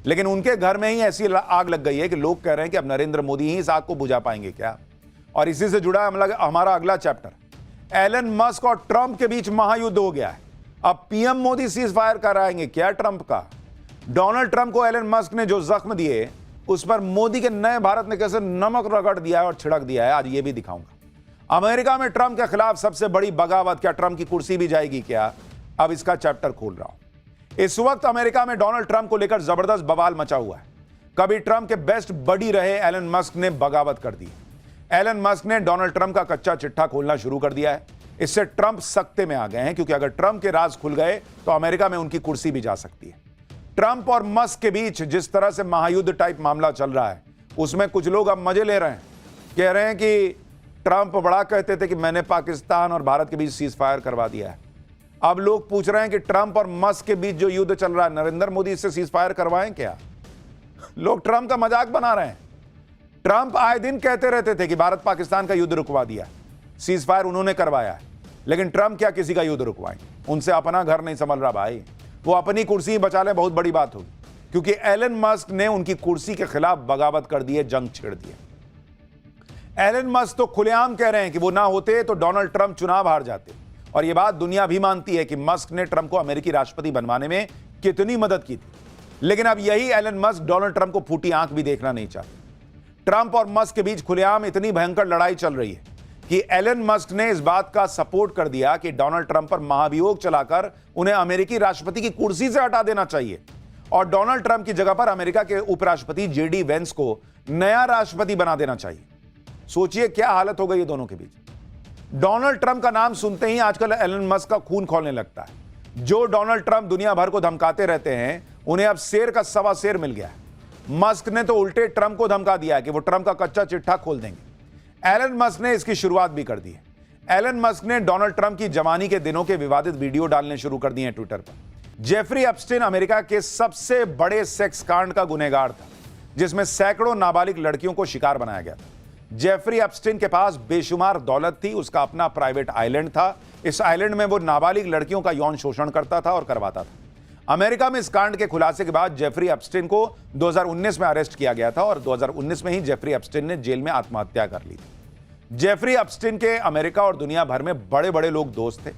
लेकिन उनके घर में ही ऐसी आग लग गई है कि लोग कह रहे हैं कि अब नरेंद्र मोदी ही इस आग को बुझा पाएंगे क्या। और इसी से जुड़ा हमारा अगला चैप्टर। एलन मस्क और ट्रंप के बीच महायुद्ध हो गया है। अब पीएम मोदी सीज फायर कराएंगे क्या ट्रंप का। डोनाल्ड ट्रंप को एलन मस्क ने जो जख्म दिए उस पर मोदी के नए भारत ने कैसे नमक रगड़ दिया है और छिड़क दिया है, आज ये भी दिखाऊंगा। अमेरिका में ट्रंप के खिलाफ सबसे बड़ी बगावत, क्या ट्रंप की कुर्सी भी जाएगी क्या, अब इसका चैप्टर खोल रहा हूं। इस वक्त अमेरिका में डोनाल्ड ट्रंप को लेकर जबरदस्त बवाल मचा हुआ है। कभी ट्रंप के बेस्ट बडी रहे एलन मस्क ने बगावत कर दी। एलन मस्क ने डोनाल्ड ट्रंप का कच्चा चिट्ठा खोलना शुरू कर दिया है। इससे ट्रंप सख्ते में आ गए हैं, क्योंकि अगर ट्रंप के राज खुल गए तो अमेरिका में उनकी कुर्सी भी जा सकती है। ट्रंप और मस्क के बीच जिस तरह से महायुद्ध टाइप मामला चल रहा है, उसमें कुछ लोग अब मजे ले रहे हैं। कह रहे हैं कि ट्रंप बड़ा कहते थे कि मैंने पाकिस्तान और भारत के बीच सीज फायर करवा दिया है। अब लोग पूछ रहे हैं कि ट्रंप और मस्क के बीच जो युद्ध चल रहा है, नरेंद्र मोदी इससे सीज फायर करवाएं क्या। लोग ट्रंप का मजाक बना रहे हैं। ट्रंप आए दिन कहते रहते थे कि भारत पाकिस्तान का युद्ध रुकवा दिया, सीज फायर उन्होंने करवाया है। लेकिन ट्रंप क्या किसी का युद्ध रुकवाएंगे, उनसे अपना घर नहीं संभल रहा भाई। वो अपनी कुर्सी बचा ले, बहुत बड़ी बात होगी, क्योंकि एलन मस्क ने उनकी कुर्सी के खिलाफ बगावत कर दी है, जंग छेड़ दी है। एलन मस्क तो खुलेआम कह रहे हैं कि वो ना होते तो डोनाल्ड ट्रंप चुनाव हार जाते। और यह बात दुनिया भी मानती है कि मस्क ने ट्रंप को अमेरिकी राष्ट्रपति बनवाने में कितनी मदद की थी। लेकिन अब यही एलन मस्क डोनाल्ड ट्रंप को फूटी आंख भी देखना नहीं चाहते। ट्रंप और मस्क के बीच खुलेआम इतनी भयंकर लड़ाई चल रही है कि एलन मस्क ने इस बात का सपोर्ट कर दिया कि डोनाल्ड ट्रंप पर महाभियोग चलाकर उन्हें अमेरिकी राष्ट्रपति की कुर्सी से हटा देना चाहिए और डोनाल्ड ट्रंप की जगह पर अमेरिका के उपराष्ट्रपति जेडी वेंस को नया राष्ट्रपति बना देना चाहिए। सोचिए क्या हालत हो गई है दोनों के बीच। डोनाल्ड ट्रंप का नाम सुनते ही आजकल एलन मस्क का खून खौलने लगता है। जो डोनाल्ड ट्रंप दुनिया भर को धमकाते रहते हैं, उन्हें अब शेर का सवा शेर मिल गया है। मस्क ने तो उल्टे ट्रंप को धमका दिया है कि वो ट्रंप का कच्चा चिट्ठा खोल देंगे। एलन मस्क ने इसकी शुरुआत भी कर दी है। एलन मस्क ने डोनाल्ड ट्रंप की जवानी के दिनों के विवादित वीडियो डालने शुरू कर दिए हैं ट्विटर पर। जेफरी एप्स्टीन अमेरिका के सबसे बड़े सेक्स कांड का गुनहगार था, जिसमें सैकड़ों नाबालिग लड़कियों को शिकार बनाया गया था। जेफरी एप्स्टीन के पास बेशुमार दौलत थी, उसका अपना प्राइवेट आइलैंड था। इस आइलैंड में वो नाबालिग लड़कियों का यौन शोषण करता था और करवाता था। अमेरिका में इस कांड के खुलासे के बाद जेफरी एप्स्टीन को 2019 में अरेस्ट किया गया था और 2019 में ही जेफरी एप्स्टीन ने जेल में आत्महत्या कर ली थी। जेफरी एप्स्टीन के अमेरिका और दुनिया भर में बड़े बड़े लोग दोस्त थे,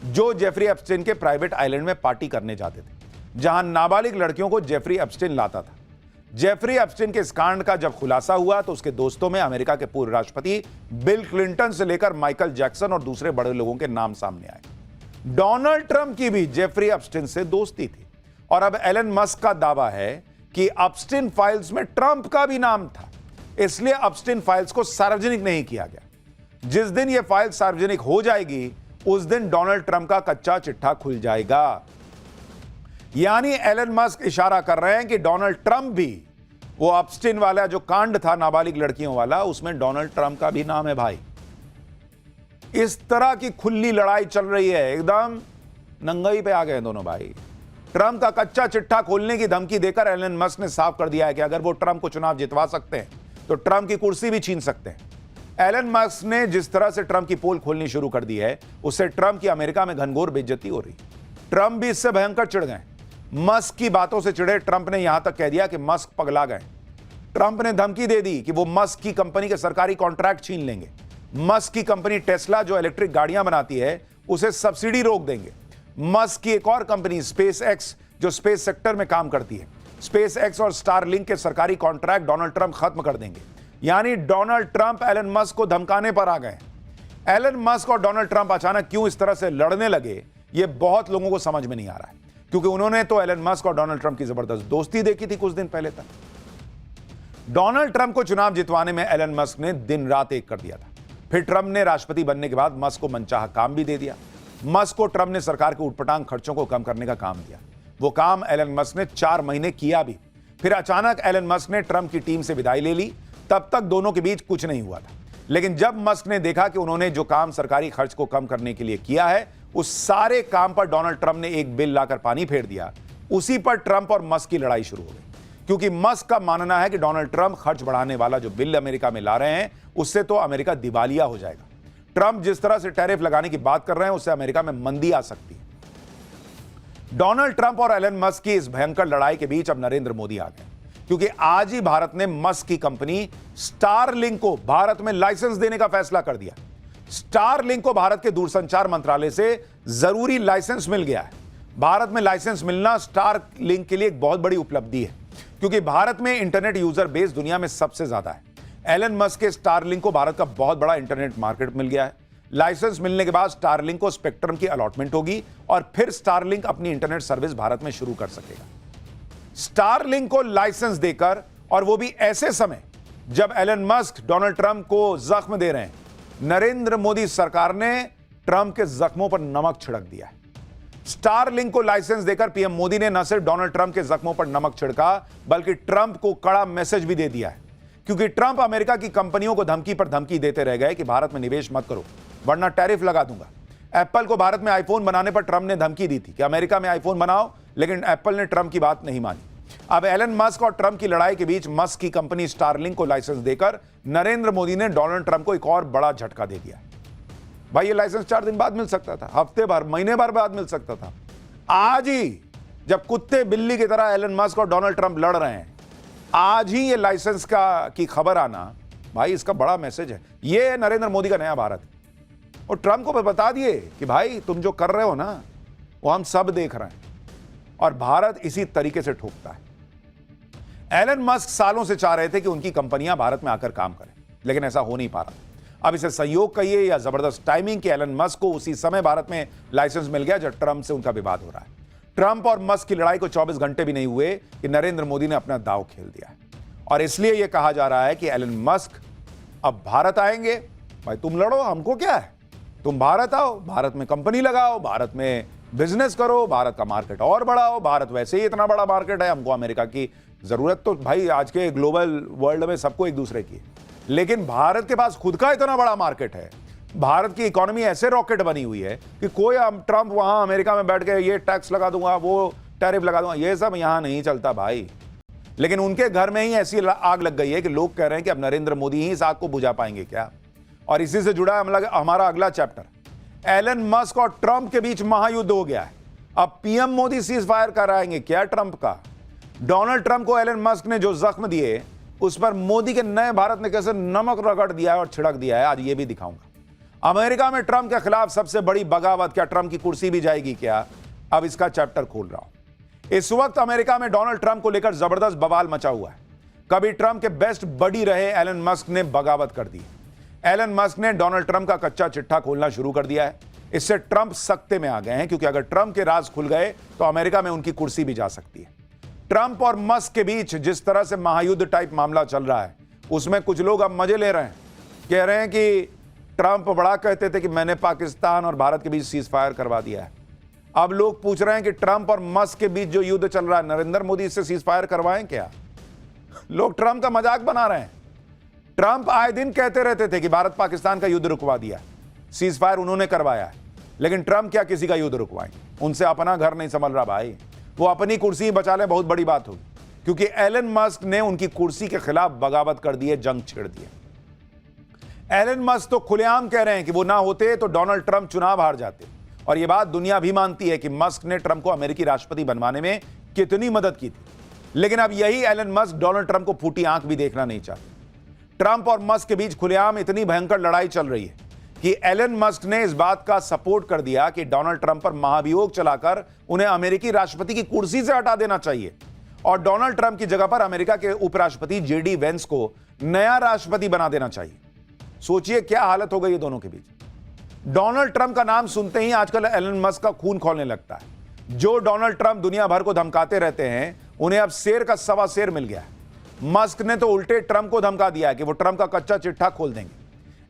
जो जेफरी एप्स्टीन के प्राइवेट आइलैंड में पार्टी करने जाते थे, जहां नाबालिग लड़कियों को जेफरी एप्स्टीन लाता था। जेफरी एप्स्टीन के इस कांड का जब खुलासा हुआ तो उसके दोस्तों में अमेरिका के पूर्व राष्ट्रपति बिल क्लिंटन से लेकर माइकल जैक्सन और दूसरे बड़े लोगों के नाम सामने आए। डोनाल्ड ट्रंप की भी जेफरी एप्स्टीन से दोस्ती थी और अब एलन मस्क का दावा है कि एप्स्टीन फाइल्स में ट्रंप का भी नाम था, इसलिए एप्स्टीन फाइल्स को सार्वजनिक नहीं किया गया। जिस दिन यह फाइल सार्वजनिक हो जाएगी, उस दिन डोनाल्ड ट्रंप का कच्चा चिट्ठा खुल जाएगा। यानी एलन मस्क इशारा कर रहे हैं कि डोनाल्ड ट्रंप भी, वो एप्स्टीन वाला जो कांड था नाबालिग लड़कियों वाला, उसमें डोनाल्ड ट्रंप का भी नाम है भाई। इस तरह की खुली लड़ाई चल रही है, एकदम नंगाई पे आ गए दोनों भाई। ट्रंप का कच्चा चिट्ठा खोलने की धमकी देकर एलन मस्क ने साफ कर दिया है कि अगर वो ट्रंप को चुनाव जितवा सकते हैं तो ट्रंप की कुर्सी भी छीन सकते हैं। एलन मस्क ने जिस तरह से ट्रंप की पोल खोलनी शुरू कर दी है, उससे ट्रंप की अमेरिका में घनघोर बेइज्जती हो रही। ट्रंप भी इससे भयंकर चिढ़ गए। मस्क की बातों से चिढ़े ट्रंप ने यहां तक कह दिया कि मस्क पगला गए। ट्रंप ने धमकी दे दी कि वो मस्क की कंपनी के सरकारी कॉन्ट्रैक्ट छीन लेंगे। मस्क की कंपनी टेस्ला जो इलेक्ट्रिक गाड़ियां बनाती है, उसे सब्सिडी रोक देंगे। मस्क की एक और कंपनी स्पेस एक्स, जो स्पेस सेक्टर में काम करती है, स्पेस एक्स और स्टारलिंक के सरकारी कॉन्ट्रैक्ट डोनाल्ड ट्रंप खत्म कर देंगे। यानी डोनाल्ड ट्रंप एलन मस्क को धमकाने पर आ गए। एलन मस्क और डोनाल्ड ट्रंप अचानक क्यों इस तरह से लड़ने लगे, यह बहुत लोगों को समझ में नहीं आ रहा है, क्योंकि उन्होंने तो एलन मस्क और डोनाल्ड ट्रंप की जबरदस्त दोस्ती देखी थी कुछ दिन पहले तक। डोनाल्ड ट्रंप को चुनाव जितवाने में एलन मस्क ने दिन रात एक कर दिया था। फिर ट्रंप ने राष्ट्रपति बनने के बाद मस्क को मनचाहा काम भी दे दिया। मस्क को ट्रंप ने सरकार के उटपटांग खर्चों को कम करने का काम दिया। वो काम एलन मस्क ने 4 महीने किया भी। फिर अचानक एलन मस्क ने ट्रंप की टीम से विदाई ले ली। तब तक दोनों के बीच कुछ नहीं हुआ था, लेकिन जब मस्क ने देखा कि उन्होंने जो काम सरकारी खर्च को कम करने के लिए किया है, उस सारे काम पर डोनाल्ड ट्रंप ने एक बिल लाकर पानी फेर दिया। उसी पर ट्रंप और मस्क की लड़ाई शुरू हो गई, क्योंकि मस्क का मानना है कि डोनाल्ड ट्रंप खर्च बढ़ाने वाला जो बिल अमेरिका में ला रहे हैं, उससे तो अमेरिका दिवालिया हो जाएगा। ट्रंप जिस तरह से टैरिफ लगाने की बात कर रहे हैं, उससे अमेरिका में मंदी आ सकती है। डोनाल्ड ट्रंप और एलन मस्क की इस भयंकर लड़ाई के बीच अब नरेंद्र मोदी आ गए, क्योंकि आज ही भारत ने मस्क की कंपनी स्टारलिंक को भारत में लाइसेंस देने का फैसला कर दिया। स्टारलिंक को भारत के दूरसंचार मंत्रालय से जरूरी लाइसेंस मिल गया है। भारत में लाइसेंस मिलना स्टारलिंक के लिए एक बहुत बड़ी उपलब्धि है, क्योंकि भारत में इंटरनेट यूजर बेस दुनिया में सबसे ज्यादा है। एलन मस्क के स्टारलिंक को भारत का बहुत बड़ा इंटरनेट मार्केट मिल गया है। लाइसेंस मिलने के बाद स्टारलिंक को स्पेक्ट्रम की अलॉटमेंट होगी और फिर स्टारलिंक अपनी इंटरनेट सर्विस भारत में शुरू कर सकेगा। स्टारलिंक को लाइसेंस देकर, और वो भी ऐसे समय जब एलन मस्क डोनाल्ड ट्रंप को जख्म दे रहे हैं, नरेंद्र मोदी सरकार ने ट्रंप के जख्मों पर नमक छिड़क दिया है। स्टारलिंक को लाइसेंस देकर पीएम मोदी ने न सिर्फ डोनाल्ड ट्रंप के जख्मों पर नमक छिड़का, बल्कि ट्रंप को कड़ा मैसेज भी दे दिया है, क्योंकि ट्रंप अमेरिका की कंपनियों को धमकी पर धमकी देते रह गए कि भारत में निवेश मत करो वरना टैरिफ लगा दूंगा। एप्पल को भारत में आईफोन बनाने पर ट्रंप ने धमकी दी थी कि अमेरिका में आईफोन बनाओ, लेकिन एप्पल ने ट्रंप की बात नहीं मानी। अब एलन मस्क और ट्रंप की लड़ाई के बीच मस्क की कंपनी स्टारलिंक को लाइसेंस देकर नरेंद्र मोदी ने डोनाल्ड ट्रंप को एक और बड़ा झटका दे दिया। भाई ये लाइसेंस 4 दिन बाद मिल सकता था, हफ्ते भर, महीने भर बाद मिल सकता था। आज ही जब कुत्ते बिल्ली की तरह एलन मस्क और डोनाल्ड ट्रंप लड़ रहे हैं, आज ही ये लाइसेंस की खबर आना, भाई इसका बड़ा मैसेज है। ये नरेंद्र मोदी का नया भारत। और ट्रंप को बता दिए कि भाई तुम जो कर रहे हो ना, वो हम सब देख रहे हैं, और भारत इसी तरीके से ठोकता है। एलन मस्क सालों से चाह रहे थे कि उनकी कंपनियां भारत में आकर काम करें, लेकिन ऐसा हो नहीं पा रहा। अब इसे संयोग कहिए या जबरदस्त टाइमिंग कि एलन मस्क को उसी समय भारत में लाइसेंस मिल गया जब ट्रंप से उनका विवाद हो रहा है। ट्रंप और मस्क की लड़ाई को 24 घंटे भी नहीं हुए कि नरेंद्र मोदी ने अपना दांव खेल दिया है, और इसलिए यह कहा जा रहा है कि एलन मस्क अब भारत आएंगे। भाई तुम लड़ो, हमको क्या है, तुम भारत आओ, भारत में कंपनी लगाओ, भारत में बिजनेस करो, भारत का मार्केट और बढ़ाओ। भारत वैसे ही इतना बड़ा मार्केट है, हमको अमेरिका की जरूरत तो भाई आज के ग्लोबल वर्ल्ड में सबको एक दूसरे की, लेकिन भारत के पास खुद का इतना बड़ा मार्केट है। भारत की इकोनॉमी ऐसे रॉकेट बनी हुई है कि कोई ट्रंप वहां अमेरिका में बैठ के ये टैक्स लगा दूंगा, वो टैरिफ लगा दूंगा, ये सब यहां नहीं चलता भाई। लेकिन उनके घर में ही ऐसी आग लग गई है कि लोग कह रहे हैं कि अब नरेंद्र मोदी ही इस आग को बुझा पाएंगे क्या। और इसी से जुड़ा है हमारा अगला चैप्टर। एलन मस्क और ट्रंप के बीच महायुद्ध हो गया है। अब पीएम मोदी सीज फायर कराएंगे क्या ट्रंप का। डोनाल्ड ट्रंप को एलन मस्क ने जो जख्म दिए, उस पर मोदी के नए भारत ने कैसे नमक रगड़ दिया है और छिड़क दिया है, आज ये भी दिखाऊंगा। अमेरिका में ट्रंप के खिलाफ सबसे बड़ी बगावत, क्या ट्रंप की कुर्सी भी जाएगी क्या, अब इसका चैप्टर खोल रहा हूं। इस वक्त अमेरिका में डोनाल्ड ट्रंप को लेकर जबरदस्त बवाल मचा हुआ है। कभी ट्रंप के बेस्ट बडी रहे एलन मस्क ने बगावत कर दी। एलन मस्क ने डोनाल्ड ट्रंप का कच्चा चिट्ठा खोलना शुरू कर दिया है। इससे ट्रंप सख्ते में आ गए हैं, क्योंकि अगर ट्रंप के राज खुल गए तो अमेरिका में उनकी कुर्सी भी जा सकती है। ट्रंप और मस्क के बीच जिस तरह से महायुद्ध टाइप मामला चल रहा है, उसमें कुछ लोग अब मजे ले रहे हैं। कह रहे हैं कि ट्रंप बड़ा कहते थे कि मैंने पाकिस्तान और भारत के बीच सीज फायर करवा दिया है। अब लोग पूछ रहे हैं कि ट्रंप और मस्क के बीच जो युद्ध चल रहा है, नरेंद्र मोदी इससे सीज फायर करवाएं क्या। लोग ट्रंप का मजाक बना रहे हैं। ट्रंप आए दिन कहते रहते थे कि भारत पाकिस्तान का युद्ध रुकवा दिया, सीज फायर उन्होंने करवाया है, लेकिन ट्रंप क्या किसी का युद्ध रुकवाएंगे। उनसे अपना घर नहीं संभल रहा भाई, वो अपनी कुर्सी ही बचा ले, बहुत बड़ी बात होगी, क्योंकि एलन मस्क ने उनकी कुर्सी के खिलाफ बगावत कर दी है, जंग छेड़ दी है। एलन मस्क तो खुलेआम कह रहे हैं कि वो ना होते तो डोनाल्ड ट्रंप चुनाव हार जाते, और यह बात दुनिया भी मानती है कि मस्क ने ट्रंप को अमेरिकी राष्ट्रपति बनवाने में कितनी मदद की थी। लेकिन अब यही एलन मस्क डोनाल्ड ट्रंप को फूटी आंख भी देखना नहीं चाहते। ट्रंप और मस्क के बीच खुलेआम इतनी भयंकर लड़ाई चल रही है कि एलन मस्क ने इस बात का सपोर्ट कर दिया कि डोनाल्ड ट्रंप पर महाभियोग चलाकर उन्हें अमेरिकी राष्ट्रपति की कुर्सी से हटा देना चाहिए, और डोनाल्ड ट्रंप की जगह पर अमेरिका के उपराष्ट्रपति जेडी वेंस को नया राष्ट्रपति बना देना चाहिए। सोचिए क्या हालत हो गई है दोनों के बीच। डोनाल्ड ट्रंप का नाम सुनते ही आजकल एलन मस्क का खून खौलने लगता है। जो डोनाल्ड ट्रंप दुनिया भर को धमकाते रहते हैं, उन्हें अब शेर का सवा शेर मिल गया है। मस्क ने तो उल्टे ट्रंप को धमका दिया कि वो ट्रंप का कच्चा चिट्ठा खोल देंगे।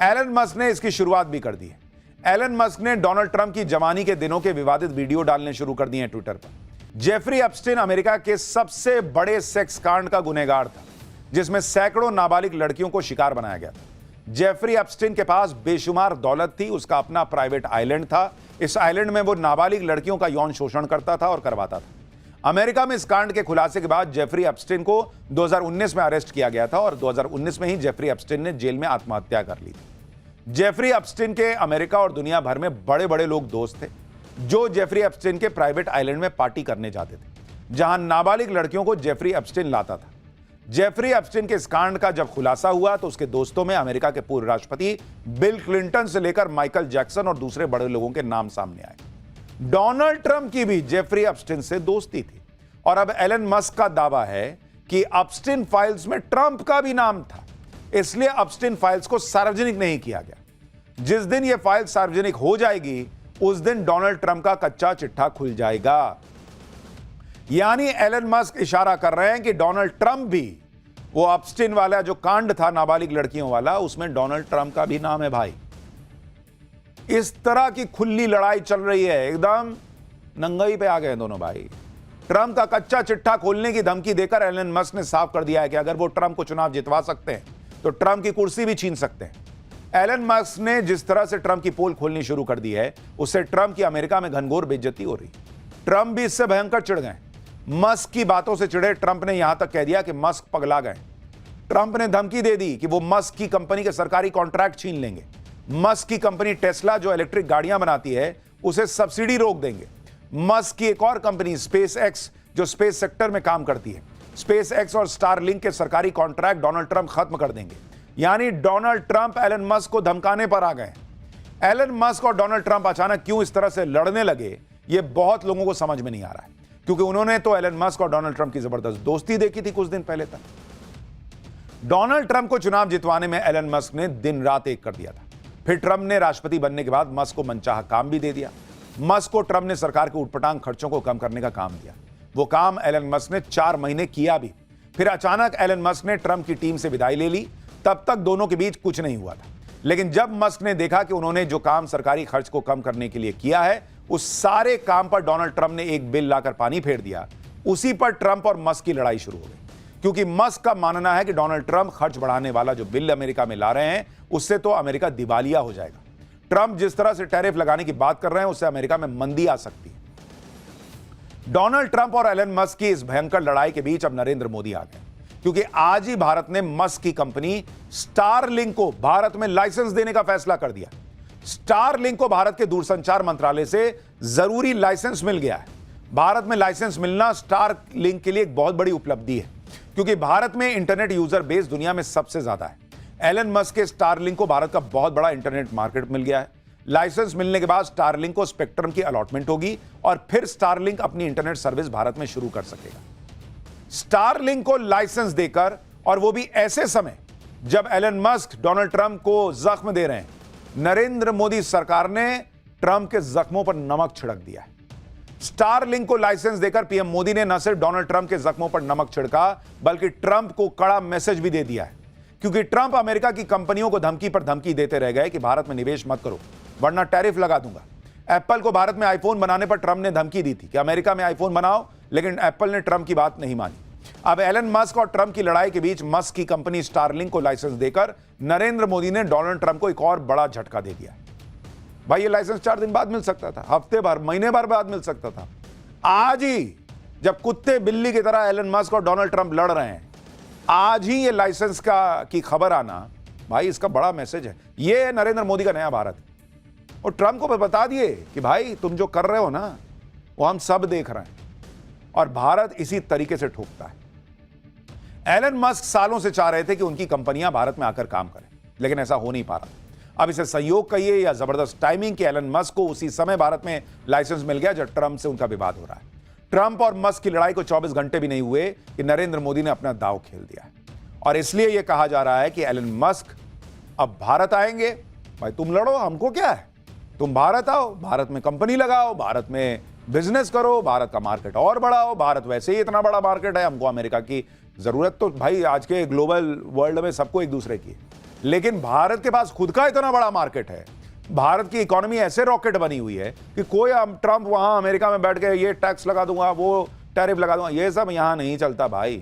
एलन मस्क ने इसकी शुरुआत भी कर दी है। एलन मस्क ने डोनाल्ड ट्रंप की जवानी के दिनों के विवादित वीडियो डालने शुरू कर दिए हैं ट्विटर पर। जेफरी एप्स्टीन अमेरिका के सबसे बड़े सेक्स कांड का गुनहगार था, जिसमें सैकड़ों नाबालिग लड़कियों को शिकार बनाया गया था। जेफरी एप्स्टीन के पास बेशुमार दौलत थी, उसका अपना प्राइवेट आइलैंड था। इस आइलैंड में वो नाबालिग लड़कियों का यौन शोषण करता था और करवाता था। अमेरिका में इस कांड के खुलासे के बाद जेफरी एप्स्टीन को 2019 में अरेस्ट किया गया था, और 2019 में ही जेफरी एप्स्टीन ने जेल में आत्महत्या कर ली थी। जेफरी एप्स्टीन के अमेरिका और दुनिया भर में बड़े बड़े लोग दोस्त थे। जो जेफरी एप्स्टीन के प्राइवेट आइलैंड में पार्टी करने जाते थे, जहां नाबालिग लड़कियों को जेफरी एप्स्टीन लाता था। जेफरी एप्स्टीन के इस कांड का जब खुलासा हुआ तो उसके दोस्तों में अमेरिका के पूर्व राष्ट्रपति बिल क्लिंटन से लेकर माइकल जैक्सन और दूसरे बड़े लोगों के नाम सामने आए। डोनाल्ड ट्रंप की भी जेफरी एप्स्टीन से दोस्ती थी और अब एलन मस्क का दावा है कि एप्स्टीन फाइल्स में ट्रंप का भी नाम था, इसलिए एप्स्टीन फाइल्स को सार्वजनिक नहीं किया गया। जिस दिन यह फाइल सार्वजनिक हो जाएगी उस दिन डोनाल्ड ट्रंप का कच्चा चिट्ठा खुल जाएगा। यानी एलन मस्क इशारा कर रहे हैं कि डोनाल्ड ट्रंप भी, वो एप्स्टीन वाला जो कांड था नाबालिग लड़कियों वाला, उसमें डोनाल्ड ट्रंप का भी नाम है भाई। इस तरह की खुली लड़ाई चल रही है, एकदम नंगाई पे आ गए दोनों भाई। ट्रंप का कच्चा चिट्ठा खोलने की धमकी देकर एलन मस्क ने साफ कर दिया है कि अगर वो ट्रंप को चुनाव जितवा सकते हैं तो ट्रंप की कुर्सी भी छीन सकते हैं। एलन मस्क ने जिस तरह से ट्रंप की पोल खोलनी शुरू कर दी है, उससे ट्रंप की अमेरिका में घनघोर बेइज्जती हो रही। ट्रंप भी इससे भयंकर चिढ़ गए। मस्क की बातों से चिढ़े ट्रंप ने यहां तक कह दिया कि मस्क पगला गए। ट्रंप ने धमकी दे दी कि वो मस्क की कंपनी के सरकारी कॉन्ट्रैक्ट छीन लेंगे। मस्क की कंपनी टेस्ला जो इलेक्ट्रिक गाड़ियां बनाती है, उसे सब्सिडी रोक देंगे। मस्क की एक और कंपनी स्पेस एक्स जो स्पेस सेक्टर में काम करती है, स्पेस एक्स और स्टारलिंक के सरकारी कॉन्ट्रैक्ट डोनाल्ड ट्रंप खत्म कर देंगे। यानी डोनाल्ड ट्रंप एलन मस्क को धमकाने पर आ गए। एलन मस्क और डोनाल्ड ट्रंप अचानक क्यों इस तरह से लड़ने लगे, यह बहुत लोगों को समझ में नहीं आ रहा है, क्योंकि उन्होंने तो एलन मस्क और डोनाल्ड ट्रंप की जबरदस्त दोस्ती देखी थी कुछ दिन पहले तक। डोनाल्ड ट्रंप को चुनाव जितवाने में एलन मस्क ने दिन रात एक कर दिया था। फिर ट्रंप ने राष्ट्रपति बनने के बाद मस्क को मनचाहा काम भी दे दिया। मस्क को ट्रंप ने सरकार के उटपटांग खर्चों को कम करने का काम दिया। वो काम एलन मस्क ने 4 महीने किया भी। फिर अचानक एलन मस्क ने ट्रंप की टीम से विदाई ले ली। तब तक दोनों के बीच कुछ नहीं हुआ था, लेकिन जब मस्क ने देखा कि उन्होंने जो काम सरकारी खर्च को कम करने के लिए किया है, उस सारे काम पर डोनाल्ड ट्रंप ने एक बिल लाकर पानी फेर दिया। उसी पर ट्रंप और मस्क की लड़ाई शुरू हो गई, क्योंकि मस्क का मानना है कि डोनाल्ड ट्रंप खर्च बढ़ाने वाला जो बिल अमेरिका में ला रहे हैं, उससे तो अमेरिका दिवालिया हो जाएगा। ट्रंप जिस तरह से टैरिफ लगाने की बात कर रहे हैं, उससे अमेरिका में मंदी आ सकती है। डोनाल्ड ट्रंप और एलन मस्क की इस भयंकर लड़ाई के बीच अब नरेंद्र मोदी आ गए, क्योंकि आज ही भारत ने मस्क की कंपनी स्टारलिंक को भारत में लाइसेंस देने का फैसला कर दिया। स्टारलिंक को भारत के दूरसंचार मंत्रालय से जरूरी लाइसेंस मिल गया है। भारत में लाइसेंस मिलना स्टारलिंक के लिए एक बहुत बड़ी उपलब्धि है, क्योंकि भारत में इंटरनेट यूजर बेस दुनिया में सबसे ज्यादा है। एलन मस्क के स्टारलिंक को भारत का बहुत बड़ा इंटरनेट मार्केट मिल गया है। लाइसेंस मिलने के बाद स्टारलिंक को स्पेक्ट्रम की अलॉटमेंट होगी और फिर स्टारलिंक अपनी इंटरनेट सर्विस भारत में शुरू कर सकेगा। स्टारलिंक को लाइसेंस देकर, और वो भी ऐसे समय जब एलन मस्क डोनाल्ड ट्रंप को जख्म दे रहे हैं, नरेंद्र मोदी सरकार ने ट्रंप के जख्मों पर नमक छिड़क दिया है। स्टारलिंक को लाइसेंस देकर पीएम मोदी ने न सिर्फ डोनाल्ड ट्रंप के जख्मों पर नमक छिड़का, बल्कि ट्रंप को कड़ा मैसेज भी दे दिया है, क्योंकि ट्रंप अमेरिका की कंपनियों को धमकी पर धमकी देते रह गए कि भारत में निवेश मत करो वरना टैरिफ लगा दूंगा। एप्पल को भारत में आईफोन बनाने पर ट्रंप ने धमकी दी थी कि अमेरिका में आईफोन बनाओ, लेकिन एप्पल ने ट्रंप की बात नहीं मानी। अब एलन मस्क और ट्रंप की लड़ाई के बीच मस्क की कंपनी स्टारलिंक को लाइसेंस देकर नरेंद्र मोदी ने डोनाल्ड ट्रंप को एक और बड़ा झटका दे दिया। भाई ये लाइसेंस 4 दिन बाद मिल सकता था, हफ्ते भर, महीने भर बाद मिल सकता था। आज ही जब कुत्ते बिल्ली की तरह एलन मस्क और डोनाल्ड ट्रंप लड़ रहे हैं, आज ही ये लाइसेंस की खबर आना, भाई इसका बड़ा मैसेज है। ये है नरेंद्र मोदी का नया भारत। और ट्रंप को बता दिए कि भाई तुम जो कर रहे हो ना, वो हम सब देख रहे हैं, और भारत इसी तरीके से ठोकता है। एलन मस्क सालों से चाह रहे थे कि उनकी कंपनियां भारत में आकर काम करें, लेकिन ऐसा हो नहीं पा रहा। अब इसे संयोग कहिए या जबरदस्त टाइमिंग कि एलन मस्क को उसी समय भारत में लाइसेंस मिल गया जब ट्रंप से उनका विवाद हो रहा है। ट्रंप और मस्क की लड़ाई को 24 घंटे भी नहीं हुए कि नरेंद्र मोदी ने अपना दांव खेल दिया है, और इसलिए यह कहा जा रहा है कि एलन मस्क अब भारत आएंगे। भाई तुम लड़ो, हमको क्या है, तुम भारत आओ, भारत में कंपनी लगाओ, भारत में बिजनेस करो, भारत का मार्केट और बढ़ाओ। भारत वैसे ही इतना बड़ा मार्केट है, हमको अमेरिका की जरूरत तो भाई आज के ग्लोबल वर्ल्ड में सबको एक दूसरे की, लेकिन भारत के पास खुद का इतना बड़ा मार्केट है। भारत की इकोनॉमी ऐसे रॉकेट बनी हुई है कि कोई ट्रंप वहां अमेरिका में बैठ के ये टैक्स लगा दूंगा, वो टैरिफ लगा दूंगा, ये सब यहां नहीं चलता भाई।